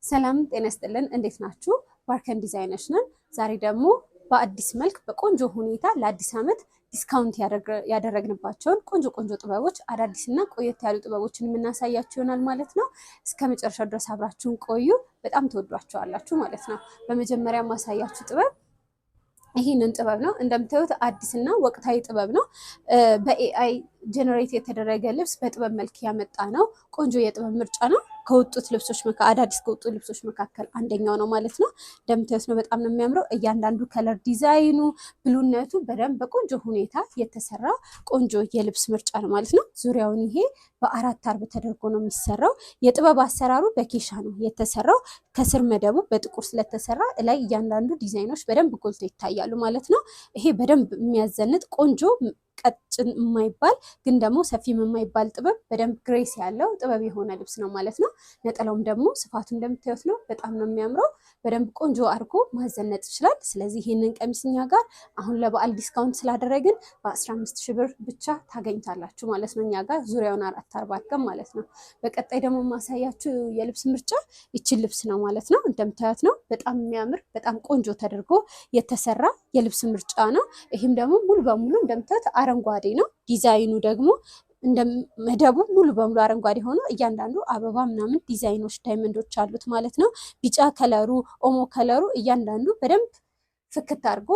ሰላም ጤና ይስጥልን። እንዴት ናችሁ? ባርከን ዲዛይነርስ ነን። ዛሬ ደግሞ በአዲስ መልክ በቆንጆ ሁኔታ ለአዲስ ዓመት ዲስካውንት ያደረግንባቸውን ቆንጆ ቆንጆ ጥበቦች አዳዲስና ቆየት ያሉ ጥበቦችን የምናሳያችሁ ይሆናል ማለት ነው። እስከ መጨረሻው ድረስ አብራችሁን ቆዩ። በጣም ትወዷቸዋላችሁ ማለት ነው። በመጀመሪያ ማሳያችሁ ጥበብ ይህንን ጥበብ ነው። እንደምታዩት አዲስና ወቅታዊ ጥበብ ነው። በኤአይ ጀነሬት የተደረገ ልብስ በጥበብ መልክ ያመጣ ነው። ቆንጆ የጥበብ ምርጫ ነው። ከወጡት ልብሶች አዳዲስ ከወጡ ልብሶች መካከል አንደኛው ነው ማለት ነው። እንደምታዩት ነው። በጣም ነው የሚያምረው። እያንዳንዱ ከለር ዲዛይኑ፣ ብሉነቱ በደንብ በቆንጆ ሁኔታ የተሰራ ቆንጆ የልብስ ምርጫ ነው ማለት ነው። ዙሪያውን ይሄ በአራት አርብ ተደርጎ ነው የሚሰራው። የጥበብ አሰራሩ በኬሻ ነው የተሰራው። ከስር መደቡ በጥቁር ስለተሰራ ላይ እያንዳንዱ ዲዛይኖች በደንብ ጎልቶ ይታያሉ ማለት ነው። ይሄ በደንብ የሚያዘንጥ ቆንጆ ቀጭን የማይባል ግን ደግሞ ሰፊም የማይባል ጥበብ በደንብ ግሬስ ያለው ጥበብ የሆነ ልብስ ነው ማለት ነው። ነጠላውም ደግሞ ስፋቱ እንደምታዩት ነው። በጣም ነው የሚያምረው። በደንብ ቆንጆ አድርጎ ማዘነጥ ይችላል። ስለዚህ ይህንን ቀሚስ እኛ ጋር አሁን ለበዓል ዲስካውንት ስላደረግን በ15 ሺህ ብር ብቻ ታገኝታላችሁ ማለት ነው። እኛ ጋር ዙሪያውን አራት አርብ አድርገን ማለት ነው። በቀጣይ ደግሞ ማሳያችሁ የልብስ ምርጫ ይችን ልብስ ነው ማለት ነው። እንደምታዩት ነው። በጣም የሚያምር በጣም ቆንጆ ተደርጎ የተሰራ የልብስ ምርጫ ነው። ይህም ደግሞ ሙሉ በሙሉ እንደምታዩት አረንጓዴ ነው። ዲዛይኑ ደግሞ እንደ መደቡ ሙሉ በሙሉ አረንጓዴ ሆኖ እያንዳንዱ አበባ ምናምን ዲዛይኖች ዳይመንዶች አሉት ማለት ነው። ቢጫ ከለሩ ኦሞ ከለሩ እያንዳንዱ በደንብ ፍክት አድርጎ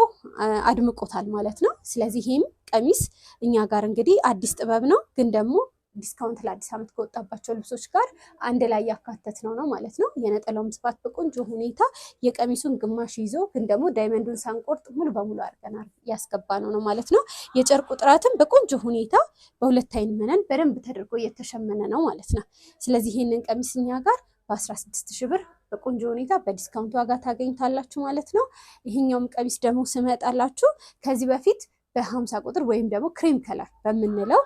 አድምቆታል ማለት ነው። ስለዚህ ይህም ቀሚስ እኛ ጋር እንግዲህ አዲስ ጥበብ ነው ግን ደግሞ ዲስካውንት ለአዲስ ዓመት ከወጣባቸው ልብሶች ጋር አንድ ላይ ያካተት ነው ማለት ነው። የነጠላውም ስፋት በቆንጆ ሁኔታ የቀሚሱን ግማሽ ይዞ ግን ደግሞ ዳይመንዱን ሳንቆርጥ ሙሉ በሙሉ አድርገናል ያስገባ ነው ማለት ነው። የጨርቁ ጥራትም በቆንጆ ሁኔታ በሁለት አይን መነን በደንብ ተደርጎ እየተሸመነ ነው ማለት ነው። ስለዚህ ይህንን ቀሚስ እኛ ጋር በ16 ሺህ ብር በቆንጆ ሁኔታ በዲስካውንት ዋጋ ታገኝታላችሁ ማለት ነው። ይህኛውም ቀሚስ ደግሞ ስመጣላችሁ ከዚህ በፊት በ50 ቁጥር ወይም ደግሞ ክሬም ከለር በምንለው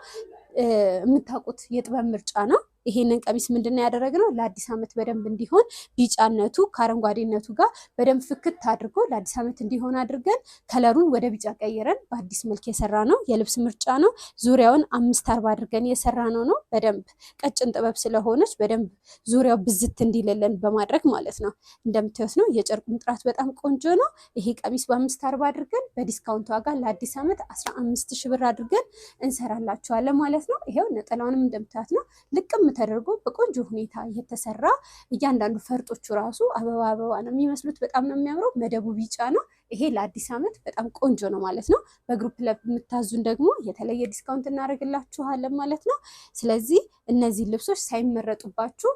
የምታውቁት የጥበብ ምርጫ ነው። ይሄንን ቀሚስ ምንድነው ያደረግነው ለአዲስ ዓመት በደንብ እንዲሆን ቢጫነቱ ከአረንጓዴነቱ ጋር በደንብ ፍክት አድርጎ ለአዲስ ዓመት እንዲሆን አድርገን ከለሩን ወደ ቢጫ ቀይረን በአዲስ መልክ የሰራ ነው የልብስ ምርጫ ነው። ዙሪያውን 5/4 አድርገን የሰራ ነው። በደንብ ቀጭን ጥበብ ስለሆነች በደንብ ዙሪያው ብዝት እንዲልልን በማድረግ ማለት ነው። እንደምታዩት ነው። የጨርቁም ጥራት በጣም ቆንጆ ነው። ይሄ ቀሚስ በ5/4 አድርገን በዲስካውንት ዋጋ ለአዲስ ዓመት 15 ሺህ ብር አድርገን እንሰራላችኋለን ማለት ነው። ይሄው ነጠላውንም እንደምታዩት ነው። ልቅም ተደርጎ በቆንጆ ሁኔታ የተሰራ እያንዳንዱ ፈርጦቹ ራሱ አበባ አበባ ነው የሚመስሉት። በጣም ነው የሚያምረው። መደቡ ቢጫ ነው። ይሄ ለአዲስ ዓመት በጣም ቆንጆ ነው ማለት ነው። በግሩፕ ለምታዙን ደግሞ የተለየ ዲስካውንት እናደርግላችኋለን ማለት ነው። ስለዚህ እነዚህ ልብሶች ሳይመረጡባችሁ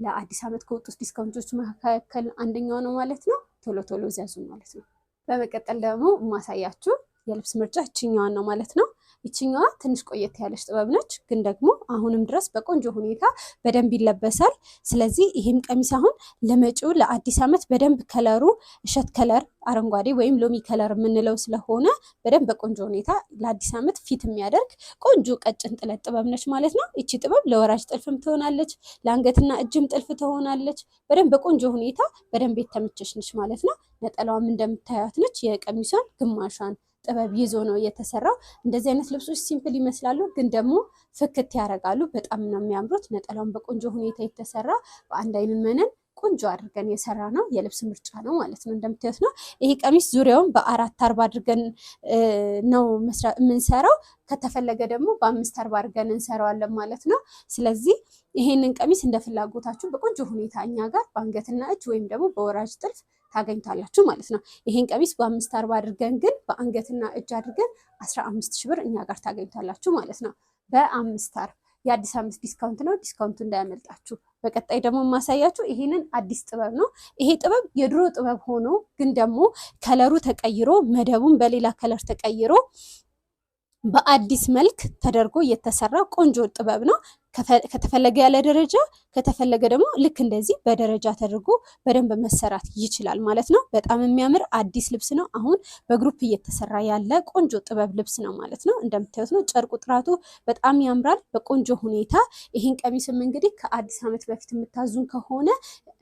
ለአዲስ ዓመት ከወጡት ዲስካውንቶች መካከል አንደኛው ነው ማለት ነው። ቶሎ ቶሎ ዘዙ ማለት ነው። በመቀጠል ደግሞ ማሳያችሁ የልብስ ምርጫ ይችኛዋን ነው ማለት ነው። ይችኛዋ ትንሽ ቆየት ያለች ጥበብ ነች ግን ደግሞ አሁንም ድረስ በቆንጆ ሁኔታ በደንብ ይለበሳል። ስለዚህ ይህም ቀሚስ አሁን ለመጪው ለአዲስ ዓመት በደንብ ከለሩ እሸት ከለር አረንጓዴ ወይም ሎሚ ከለር የምንለው ስለሆነ በደንብ በቆንጆ ሁኔታ ለአዲስ ዓመት ፊት የሚያደርግ ቆንጆ ቀጭን ጥለት ጥበብ ነች ማለት ነው። ይቺ ጥበብ ለወራጅ ጥልፍም ትሆናለች፣ ለአንገትና እጅም ጥልፍ ትሆናለች። በደንብ በቆንጆ ሁኔታ በደንብ የተመቸች ነች ማለት ነው። ነጠላዋም እንደምታያት ነች። የቀሚሷን ግማሿን ጥበብ ይዞ ነው የተሰራው። እንደዚህ አይነት ልብሶች ሲምፕል ይመስላሉ ግን ደግሞ ፍክት ያደርጋሉ። በጣም ነው የሚያምሩት። ነጠላውን በቆንጆ ሁኔታ የተሰራ በአንድ አይን መነን ቆንጆ አድርገን የሰራ ነው የልብስ ምርጫ ነው ማለት ነው። እንደምታዩት ነው። ይሄ ቀሚስ ዙሪያውን በ4/4 አድርገን ነው የምንሰራው። ከተፈለገ ደግሞ በ5/4 አድርገን እንሰራዋለን ማለት ነው። ስለዚህ ይሄንን ቀሚስ እንደ ፍላጎታችሁ በቆንጆ ሁኔታ እኛ ጋር በአንገትና እጅ ወይም ደግሞ በወራጅ ጥልፍ ታገኝታላችሁ ማለት ነው። ይሄን ቀሚስ በ5/4 አድርገን ግን በአንገትና እጅ አድርገን 15 ሺህ ብር እኛ ጋር ታገኝታላችሁ ማለት ነው። በ5/4 የአዲስ ዓመት ዲስካውንት ነው። ዲስካውንቱ እንዳያመልጣችሁ። በቀጣይ ደግሞ የማሳያችሁ ይሄንን አዲስ ጥበብ ነው። ይሄ ጥበብ የድሮ ጥበብ ሆኖ ግን ደግሞ ከለሩ ተቀይሮ መደቡን በሌላ ከለር ተቀይሮ በአዲስ መልክ ተደርጎ የተሰራ ቆንጆ ጥበብ ነው። ከተፈለገ ያለ ደረጃ ከተፈለገ ደግሞ ልክ እንደዚህ በደረጃ ተደርጎ በደንብ መሰራት ይችላል ማለት ነው። በጣም የሚያምር አዲስ ልብስ ነው። አሁን በግሩፕ እየተሰራ ያለ ቆንጆ ጥበብ ልብስ ነው ማለት ነው። እንደምታዩት ነው። ጨርቁ ጥራቱ በጣም ያምራል በቆንጆ ሁኔታ። ይህን ቀሚስም እንግዲህ ከአዲስ ዓመት በፊት የምታዙን ከሆነ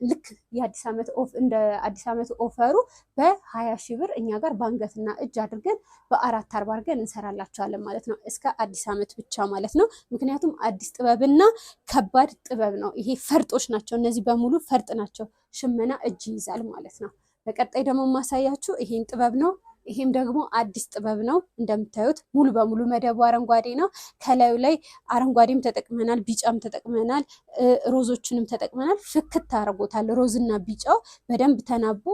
ልክ የአዲስ ዓመት እንደ አዲስ ዓመት ኦፈሩ በ20,000 ብር እኛ ጋር በአንገትና እጅ አድርገን በ440 አድርገን እንሰራላቸዋለን ማለት ነው። እስከ አዲስ ዓመት ብቻ ማለት ነው። ምክንያቱም አዲስ ጥበብና ከባድ ጥበብ ነው። ይሄ ፈርጦች ናቸው። እነዚህ በሙሉ ፈርጥ ናቸው። ሽመና እጅ ይይዛል ማለት ነው። በቀጣይ ደግሞ ማሳያችሁ ይሄን ጥበብ ነው። ይሄም ደግሞ አዲስ ጥበብ ነው። እንደምታዩት ሙሉ በሙሉ መደቡ አረንጓዴ ነው። ከላዩ ላይ አረንጓዴም ተጠቅመናል፣ ቢጫም ተጠቅመናል፣ ሮዞችንም ተጠቅመናል። ፍክት አድርጎታል። ሮዝና ቢጫው በደንብ ተናቦ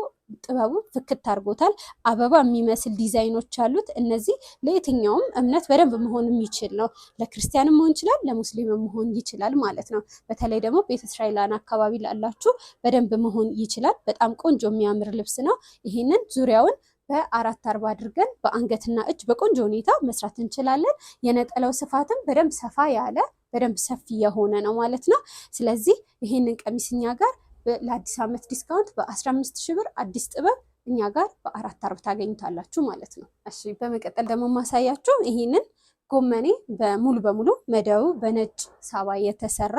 ጥበቡ ፍክት አድርጎታል። አበባ የሚመስል ዲዛይኖች አሉት። እነዚህ ለየትኛውም እምነት በደንብ መሆን የሚችል ነው። ለክርስቲያንም መሆን ይችላል፣ ለሙስሊምም መሆን ይችላል ማለት ነው። በተለይ ደግሞ ቤተ እስራኤላን አካባቢ ላላችሁ በደንብ መሆን ይችላል። በጣም ቆንጆ የሚያምር ልብስ ነው። ይህንን ዙሪያውን በ440 አድርገን በአንገትና እጅ በቆንጆ ሁኔታ መስራት እንችላለን። የነጠላው ስፋትም በደንብ ሰፋ ያለ በደንብ ሰፊ የሆነ ነው ማለት ነው። ስለዚህ ይሄንን ቀሚስ እኛ ጋር ለአዲስ ዓመት ዲስካውንት በ15,000 ብር አዲስ ጥበብ እኛ ጋር በ440 ታገኙታላችሁ ማለት ነው። እሺ በመቀጠል ደግሞ ማሳያችሁ ይሄንን ጎመኔ በሙሉ በሙሉ መደቡ በነጭ ሳባ የተሰራ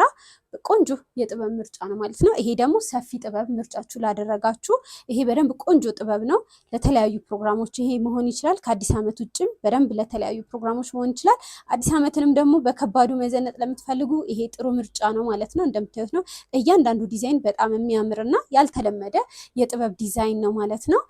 ቆንጆ የጥበብ ምርጫ ነው ማለት ነው። ይሄ ደግሞ ሰፊ ጥበብ ምርጫችሁ ላደረጋችሁ ይሄ በደንብ ቆንጆ ጥበብ ነው። ለተለያዩ ፕሮግራሞች ይሄ መሆን ይችላል። ከአዲስ ዓመት ውጭም በደንብ ለተለያዩ ፕሮግራሞች መሆን ይችላል። አዲስ ዓመትንም ደግሞ በከባዱ መዘነጥ ለምትፈልጉ ይሄ ጥሩ ምርጫ ነው ማለት ነው። እንደምታዩት ነው። እያንዳንዱ ዲዛይን በጣም የሚያምርና ያልተለመደ የጥበብ ዲዛይን ነው ማለት ነው።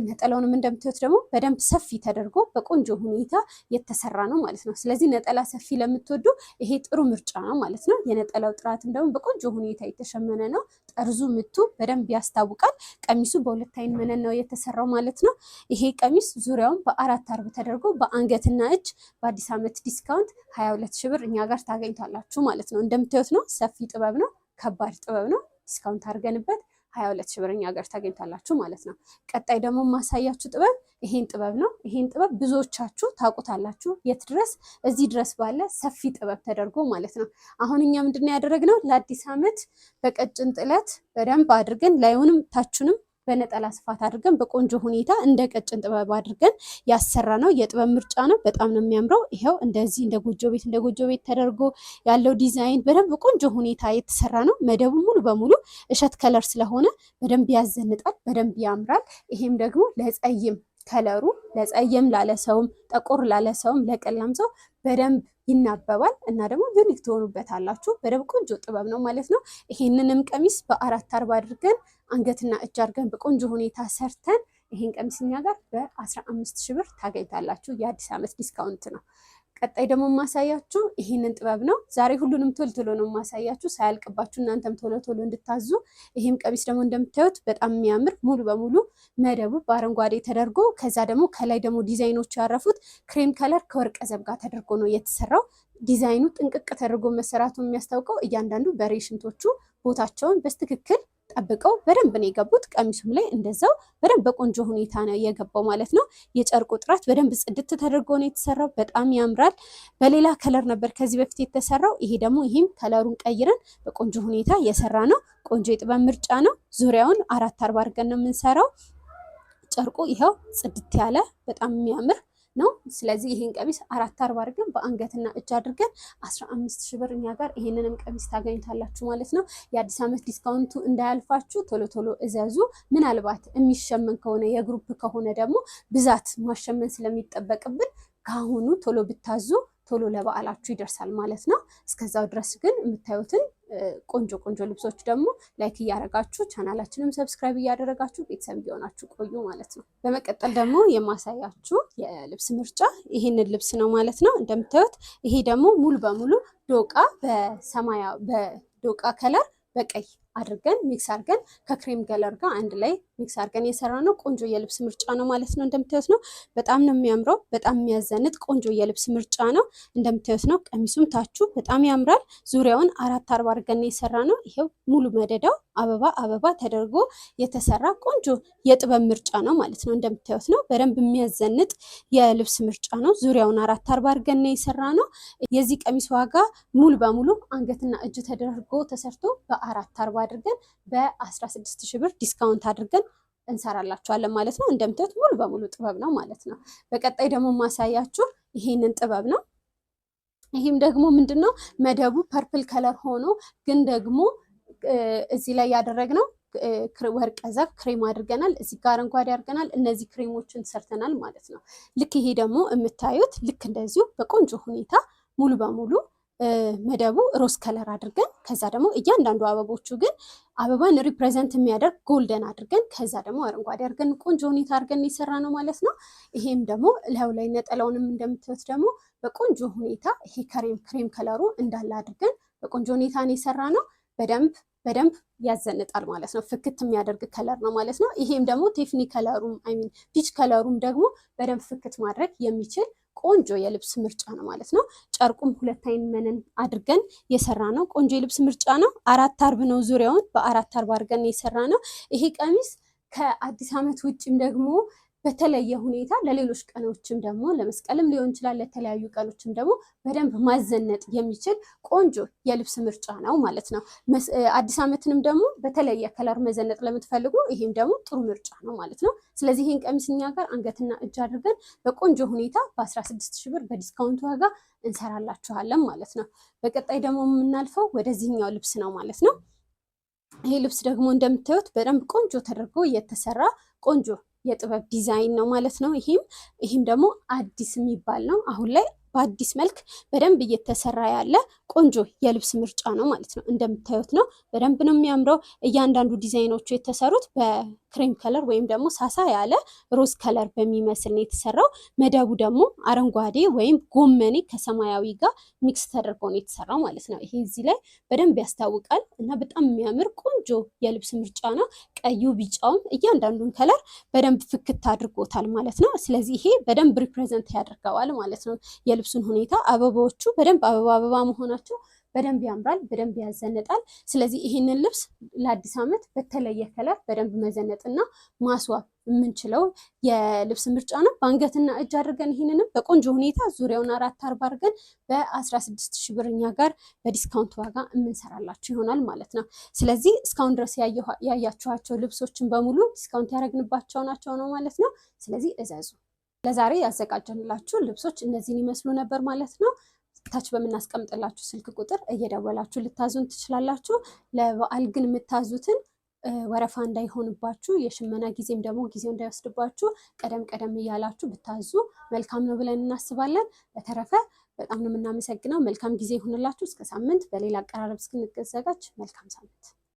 ነጠላውንም እንደምታዩት ደግሞ በደንብ ሰፊ ተደርጎ በቆንጆ ሁኔታ የተሰራ ነው ማለት ነው። ስለዚህ ነጠላ ሰፊ ለምትወዱ ይሄ ጥሩ ምርጫ ነው ማለት ነው። የነጠላው ጥራት ደግሞ በቆንጆ ሁኔታ የተሸመነ ነው። ጠርዙ ምቱ በደንብ ያስታውቃል። ቀሚሱ በሁለት አይን መነን ነው የተሰራው ማለት ነው። ይሄ ቀሚስ ዙሪያውን በ440 ተደርጎ በአንገትና እጅ በአዲስ ዓመት ዲስካውንት 22,000 ብር እኛ ጋር ታገኝታላችሁ ማለት ነው። እንደምታዩት ነው። ሰፊ ጥበብ ነው። ከባድ ጥበብ ነው። ዲስካውንት አድርገንበት 22,000 ብር እኛ ጋር ታገኝታላችሁ ማለት ነው። ቀጣይ ደግሞ ማሳያችሁ ጥበብ ይሄን ጥበብ ነው። ይሄን ጥበብ ብዙዎቻችሁ ታውቁታላችሁ። የት ድረስ? እዚህ ድረስ ባለ ሰፊ ጥበብ ተደርጎ ማለት ነው። አሁን እኛ ምንድነው ያደረግነው? ለአዲስ ዓመት በቀጭን ጥለት በደንብ አድርገን ላዩንም ታቹንም በነጠላ ስፋት አድርገን በቆንጆ ሁኔታ እንደ ቀጭን ጥበብ አድርገን ያሰራ ነው የጥበብ ምርጫ ነው። በጣም ነው የሚያምረው። ይኸው እንደዚህ እንደ ጎጆ ቤት ተደርጎ ያለው ዲዛይን በደንብ ቆንጆ ሁኔታ የተሰራ ነው። መደቡ ሙሉ በሙሉ እሸት ከለር ስለሆነ በደንብ ያዘንጣል፣ በደንብ ያምራል። ይሄም ደግሞ ለጸይም ከለሩ ለጸየም ላለ ሰውም ጠቆር ላለ ሰውም ለቀላም ሰው በደንብ ይናበባል እና ደግሞ ዩኒክ ትሆኑበታላችሁ። በደንብ ቆንጆ ጥበብ ነው ማለት ነው። ይሄንንም ቀሚስ በ440 አድርገን አንገትና እጅ አድርገን በቆንጆ ሁኔታ ሰርተን ይሄን ቀሚስ እኛ ጋር በ15,000 ብር ታገኝታላችሁ። የአዲስ ዓመት ዲስካውንት ነው። ቀጣይ ደግሞ ማሳያችሁ ይሄንን ጥበብ ነው። ዛሬ ሁሉንም ቶሎ ነው ማሳያችሁ ሳያልቅባችሁ እናንተም ቶሎ እንድታዙ። ይሄም ቀሚስ ደግሞ እንደምታዩት በጣም የሚያምር ሙሉ በሙሉ መደቡ በአረንጓዴ ተደርጎ ከዛ ደግሞ ከላይ ደግሞ ዲዛይኖቹ ያረፉት ክሬም ከለር ከወርቀ ዘብ ጋር ተደርጎ ነው የተሰራው። ዲዛይኑ ጥንቅቅ ተደርጎ መሰራቱ የሚያስታውቀው እያንዳንዱ በሬሽንቶቹ ቦታቸውን በስትክክል ጠብቀው በደንብ ነው የገቡት። ቀሚሱም ላይ እንደዛው በደንብ በቆንጆ ሁኔታ ነው የገባው ማለት ነው። የጨርቁ ጥራት በደንብ ጽድት ተደርጎ ነው የተሰራው። በጣም ያምራል። በሌላ ከለር ነበር ከዚህ በፊት የተሰራው። ይሄ ደግሞ ይሄም ከለሩን ቀይረን በቆንጆ ሁኔታ የሰራ ነው። ቆንጆ የጥበብ ምርጫ ነው። ዙሪያውን 440 አድርገን ነው የምንሰራው። ጨርቁ ይኸው ጽድት ያለ በጣም የሚያምር ነው። ስለዚህ ይሄን ቀሚስ 440 አድርገን በአንገትና እጅ አድርገን 15,000 ብር እኛ ጋር ይሄንንም ቀሚስ ታገኝታላችሁ ማለት ነው። የአዲስ ዓመት ዲስካውንቱ እንዳያልፋችሁ ቶሎ እዘዙ። ምናልባት የሚሸመን ከሆነ የግሩፕ ከሆነ ደግሞ ብዛት ማሸመን ስለሚጠበቅብን ከአሁኑ ቶሎ ብታዙ ቶሎ ለበዓላችሁ ይደርሳል ማለት ነው። እስከዛው ድረስ ግን የምታዩትን ቆንጆ ልብሶች ደግሞ ላይክ እያደረጋችሁ ቻናላችንም ሰብስክራይብ እያደረጋችሁ ቤተሰብ እየሆናችሁ ቆዩ ማለት ነው። በመቀጠል ደግሞ የማሳያችሁ የልብስ ምርጫ ይሄንን ልብስ ነው ማለት ነው። እንደምታዩት ይሄ ደግሞ ሙሉ በሙሉ ዶቃ በዶቃ ከለር በቀይ አድርገን ሚክስ አድርገን ከክሬም ከለር ጋር አንድ ላይ ሚክስ አድርገን የሰራ ነው። ቆንጆ የልብስ ምርጫ ነው ማለት ነው። እንደምታዩት ነው። በጣም ነው የሚያምረው። በጣም የሚያዘንጥ ቆንጆ የልብስ ምርጫ ነው። እንደምታዩት ነው። ቀሚሱም ታቹ በጣም ያምራል። ዙሪያውን 440 አድርገን የሰራ ነው። ይሄው ሙሉ መደዳው አበባ ተደርጎ የተሰራ ቆንጆ የጥበብ ምርጫ ነው ማለት ነው። እንደምታዩት ነው። በደንብ የሚያዘንጥ የልብስ ምርጫ ነው። ዙሪያውን 440 አድርገን የሰራ ነው። የዚህ ቀሚስ ዋጋ ሙሉ በሙሉ አንገትና እጅ ተደርጎ ተሰርቶ በ440 አድርገን በ16,000 ብር ዲስካውንት አድርገን እንሰራላችኋለን ማለት ነው። እንደምታዩት ሙሉ በሙሉ ጥበብ ነው ማለት ነው። በቀጣይ ደግሞ ማሳያችሁ ይሄንን ጥበብ ነው። ይሄም ደግሞ ምንድነው መደቡ ፐርፕል ከለር ሆኖ ግን ደግሞ እዚህ ላይ ያደረግነው ወርቀ ዘብ ክሬም አድርገናል። እዚህ ጋር አረንጓዴ አድርገናል። እነዚህ ክሬሞችን ሰርተናል ማለት ነው። ልክ ይሄ ደግሞ የምታዩት ልክ እንደዚሁ በቆንጆ ሁኔታ ሙሉ በሙሉ መደቡ ሮዝ ከለር አድርገን ከዛ ደግሞ እያንዳንዱ አበቦቹ ግን አበባን ሪፕሬዘንት የሚያደርግ ጎልደን አድርገን ከዛ ደግሞ አረንጓዴ አድርገን ቆንጆ ሁኔታ አድርገን የሰራ ነው ማለት ነው። ይሄም ደግሞ ላዩ ላይ ነጠላውንም እንደምታዩት ደግሞ በቆንጆ ሁኔታ ይሄ ክሬም ከለሩ እንዳለ አድርገን በቆንጆ ሁኔታ ነው የሰራ ነው። በደንብ ያዘንጣል ማለት ነው። ፍክት የሚያደርግ ከለር ነው ማለት ነው። ይሄም ደግሞ ቴፍኒ ከለሩም ፒች ከለሩም ደግሞ በደንብ ፍክት ማድረግ የሚችል ቆንጆ የልብስ ምርጫ ነው ማለት ነው። ጨርቁም 2 አይን መነን አድርገን የሰራ ነው። ቆንጆ የልብስ ምርጫ ነው። 4 አርብ ነው ዙሪያውን በ4 አርብ አድርገን የሰራ ነው። ይሄ ቀሚስ ከአዲስ ዓመት ውጭም ደግሞ በተለየ ሁኔታ ለሌሎች ቀኖችም ደግሞ ለመስቀልም ሊሆን ይችላል፣ ለተለያዩ ቀኖችም ደግሞ በደንብ ማዘነጥ የሚችል ቆንጆ የልብስ ምርጫ ነው ማለት ነው። አዲስ ዓመትንም ደግሞ በተለየ ከለር መዘነጥ ለምትፈልጉ ይሄም ደግሞ ጥሩ ምርጫ ነው ማለት ነው። ስለዚህ ይህን ቀሚስ እኛ ጋር አንገትና እጅ አድርገን በቆንጆ ሁኔታ በ16,000 ብር በዲስካውንት ዋጋ እንሰራላችኋለን ማለት ነው። በቀጣይ ደግሞ የምናልፈው ወደዚህኛው ልብስ ነው ማለት ነው። ይሄ ልብስ ደግሞ እንደምታዩት በደንብ ቆንጆ ተደርጎ የተሰራ ቆንጆ የጥበብ ዲዛይን ነው ማለት ነው። ይሄም ደግሞ አዲስ የሚባል ነው። አሁን ላይ በአዲስ መልክ በደንብ እየተሰራ ያለ ቆንጆ የልብስ ምርጫ ነው ማለት ነው። እንደምታዩት ነው። በደንብ ነው የሚያምረው። እያንዳንዱ ዲዛይኖቹ የተሰሩት በክሬም ከለር ወይም ደግሞ ሳሳ ያለ ሮዝ ከለር በሚመስል ነው የተሰራው። መደቡ ደግሞ አረንጓዴ ወይም ጎመኔ ከሰማያዊ ጋር ሚክስ ተደርጎ ነው የተሰራው ማለት ነው። ይሄ እዚህ ላይ በደንብ ያስታውቃል እና በጣም የሚያምር ቆንጆ የልብስ ምርጫ ነው። ቀዩ ቢጫውም እያንዳንዱን ከለር በደንብ ፍክት አድርጎታል ማለት ነው። ስለዚህ ይሄ በደንብ ሪፕሬዘንት ያደርገዋል ማለት ነው። የልብሱን ሁኔታ አበባዎቹ በደንብ አበባ መሆናቸው በደንብ ያምራል፣ በደንብ ያዘንጣል። ስለዚህ ይህንን ልብስ ለአዲስ ዓመት በተለየ ከለር በደንብ መዘነጥና ማስዋብ የምንችለው የልብስ ምርጫ ነው። በአንገትና እጅ አድርገን ይህንንም በቆንጆ ሁኔታ ዙሪያውን 4 አርብ አድርገን በ16,000 ብር እኛ ጋር በዲስካውንት ዋጋ የምንሰራላችሁ ይሆናል ማለት ነው። ስለዚህ እስካሁን ድረስ ያያችኋቸው ልብሶችን በሙሉ ዲስካውንት ያደረግንባቸው ናቸው ነው ማለት ነው። ስለዚህ እዘዙ። ለዛሬ ያዘጋጀንላችሁ ልብሶች እነዚህን ይመስሉ ነበር ማለት ነው። ታች በምናስቀምጥላችሁ ስልክ ቁጥር እየደወላችሁ ልታዙን ትችላላችሁ። ለበዓል ግን የምታዙትን ወረፋ እንዳይሆንባችሁ የሽመና ጊዜም ደግሞ ጊዜው እንዳይወስድባችሁ ቀደም እያላችሁ ብታዙ መልካም ነው ብለን እናስባለን። በተረፈ በጣም ነው የምናመሰግነው። መልካም ጊዜ ይሁንላችሁ። እስከ ሳምንት በሌላ አቀራረብ እስክንዘጋጅ መልካም ሳምንት።